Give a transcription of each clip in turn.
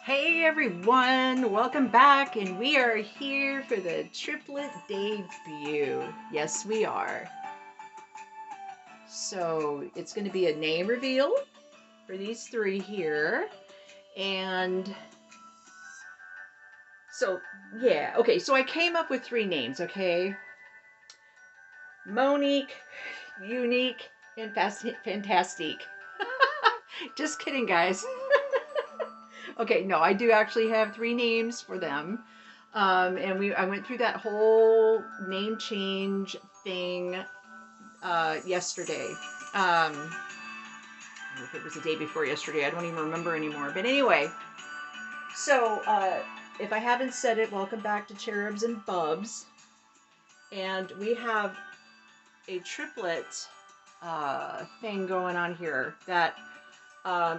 Hey everyone, welcome back, and we are here for the triplet debut. Yes, we are. So it's going to be a name reveal for these three here, and so yeah, okay. So I came up with three names. Okay, Monique, Unique, and Fantastique. Just kidding, guys. Okay, no, I do actually have three names for them. And I went through that whole name change thing yesterday. If it was the day before yesterday, I don't even remember anymore. But anyway, so if I haven't said it, welcome back to Cherubs and Bubs. And we have a triplet thing going on here that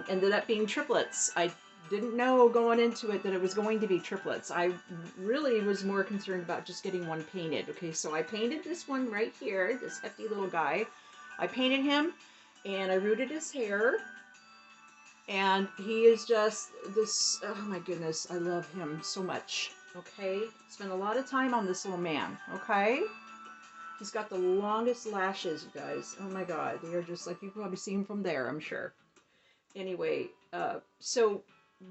ended up being triplets. I didn't know going into it that it was going to be triplets. I really was more concerned about just getting one painted. Okay, so I painted this one right here, this hefty little guy. I painted him and I rooted his hair. And he is just this, oh my goodness, I love him so much. Okay, spent a lot of time on this little man. Okay, he's got the longest lashes, you guys. Oh my God, they are just like, you've probably seen from there, I'm sure. Anyway, so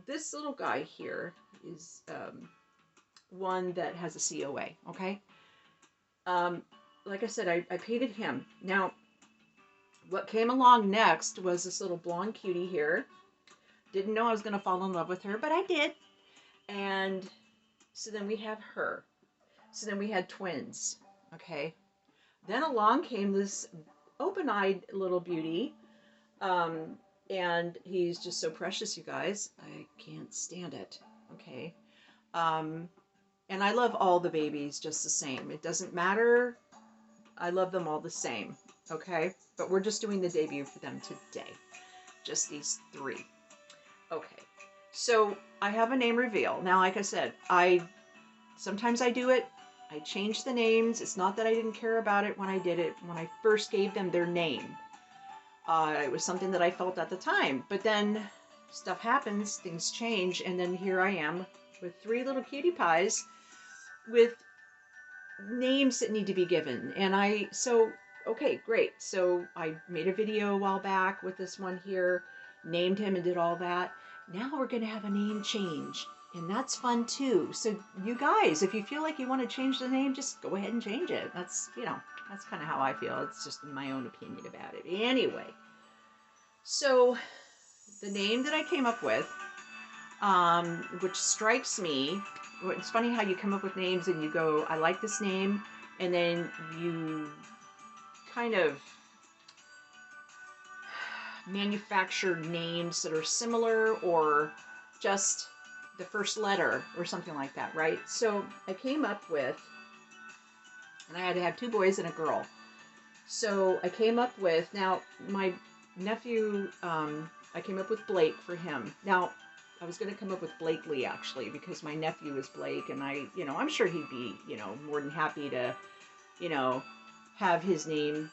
this little guy here is one that has a COA, okay? Like I said, I painted him. Now, what came along next was this little blonde cutie here. Didn't know I was going to fall in love with her, but I did. And so then we have her. So then we had twins, okay? Then along came this open-eyed little beauty. And he's just so precious, you guys. I can't stand it. Okay. And I love all the babies just the same. It doesn't matter. I love them all the same. Okay. But we're just doing the debut for them today. Just these three. Okay. So I have a name reveal. Now, like I said, sometimes I do it. I change the names. It's not that I didn't care about it when I did it. When I first gave them their name. It was something that I felt at the time. But then stuff happens, things change, and then here I am with three little cutie pies with names that need to be given. And okay, great. So I made a video a while back with this one here, named him and did all that. Now we're going to have a name change. And that's fun too. So you guys, if you feel like you want to change the name, just go ahead and change it. That's kind of how I feel. It's just my own opinion about it. Anyway, so the name that I came up with, which strikes me, it's funny how you come up with names and you go, I like this name, and then you kind of manufacture names that are similar or just the first letter or something like that, right? So I came up with, and I had to have two boys and a girl. So I came up with, now my nephew, I came up with Blake for him. Now, I was going to come up with Blakely, actually, because my nephew is Blake, and I'm sure he'd be, more than happy to, have his name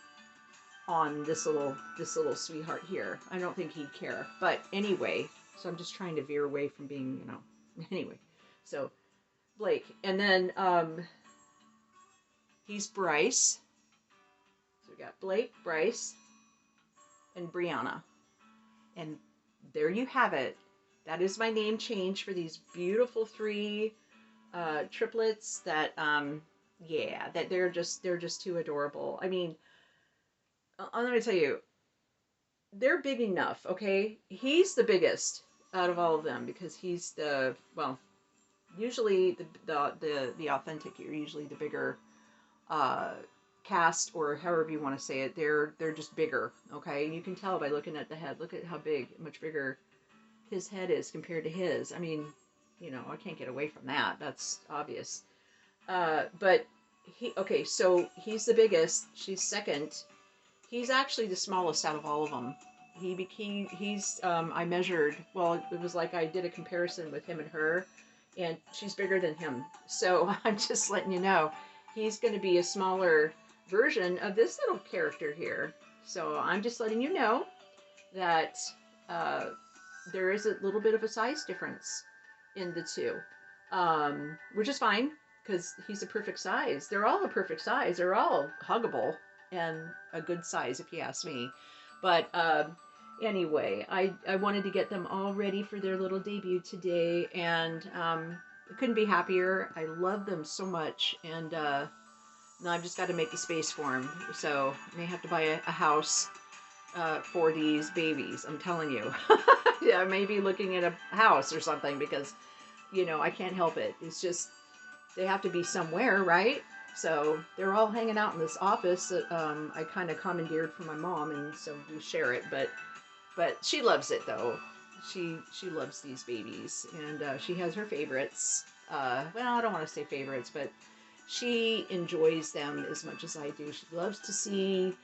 on this little sweetheart here. I don't think he'd care. But anyway, so I'm just trying to veer away from being, anyway. So, Blake. And then, he's Bryce. So we got Blake, Bryce, and Brianna. And there you have it. That is my name change for these beautiful three triplets that, that they're just too adorable. I mean, I'm going to tell you, they're big enough, okay? He's the biggest out of all of them because he's usually the authentic, you're usually the bigger cast, or however you want to say it. They're just bigger, okay? And you can tell by looking at the head. Look at how much bigger his head is compared to his. I mean, I can't get away from that. That's obvious. But so he's the biggest. She's second. He's actually the smallest out of all of them. He's I measured. Well, it was like I did a comparison with him and her, and she's bigger than him. So I'm just letting you know, he's going to be a smaller version of this little character here. So I'm just letting you know that there is a little bit of a size difference. in the two, which is fine because he's a perfect size. They're all a perfect size. They're all huggable and a good size, if you ask me. But anyway, I wanted to get them all ready for their little debut today, and I couldn't be happier. I love them so much, and now I've just got to make the space for them. So I may have to buy a house for these babies. I'm telling you. Yeah, I may be looking at a house or something because, you know, I can't help it. It's just, they have to be somewhere, right? So they're all hanging out in this office that I kind of commandeered from my mom, and so we share it. But she loves it though. She loves these babies, and she has her favorites. Well, I don't want to say favorites, but she enjoys them as much as I do. She loves to see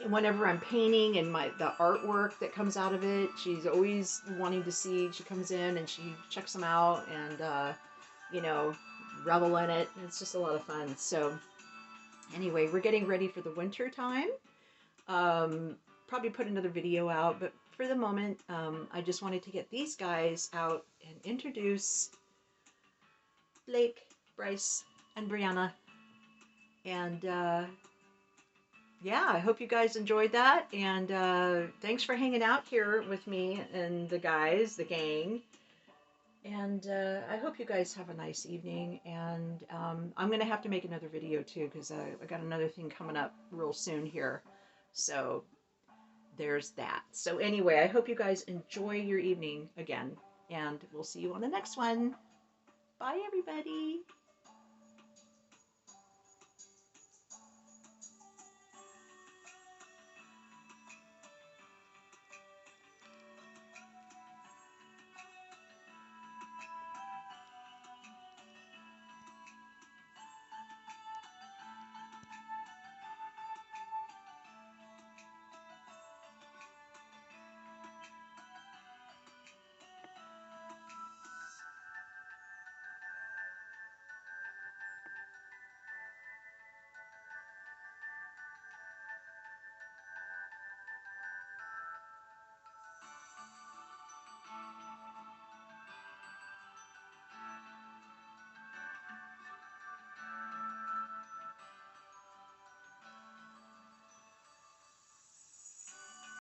whenever I'm painting and the artwork that comes out of it. She's always wanting to see. She comes in and she checks them out and you know, revel in it. It's just a lot of fun. So anyway, we're getting ready for the winter time. Probably put another video out, but for the moment, I just wanted to get these guys out and introduce Blake, Bryce, and Brianna. And yeah, I hope you guys enjoyed that. And thanks for hanging out here with me and the guys, the gang. And I hope you guys have a nice evening. And I'm going to have to make another video too, because I got another thing coming up real soon here. So there's that. So anyway, I hope you guys enjoy your evening again. And we'll see you on the next one. Bye, everybody.